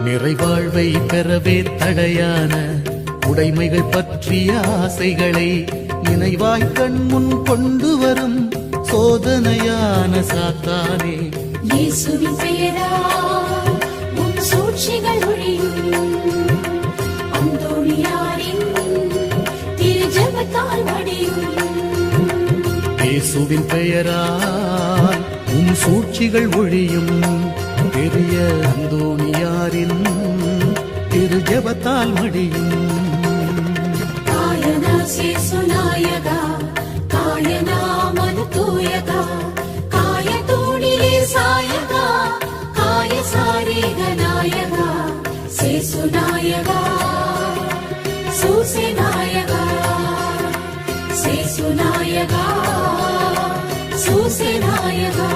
நிறைவாழ்வை பெறவே தடையான உடைமைகள் பற்றிய ஆசைகளை நினைவாய் கண்முன் கொண்டு வரும் சோதனையான சாத்தானே, இயேசுவின் பெயரால் உன் சூழ்ச்சிகள் ஒழியும். அந்தோணியாரின் திரு ஜெபத்தால் மடியும். இயேசுவின் பெயரால் உன் சூழ்ச்சிகள் ஒழியும். பெரிய அந்தோணியாரின் திரு ஜெபத்தால் மடியும். காயனா சேசுநாயகா, காயனா மனதூயகா, காய தூணிலே சாயகா, காய சாரீக நாயகா, சேசுநாயகா, சூசேநாயகா, சேசுநாயகா, சூசேநாயகா.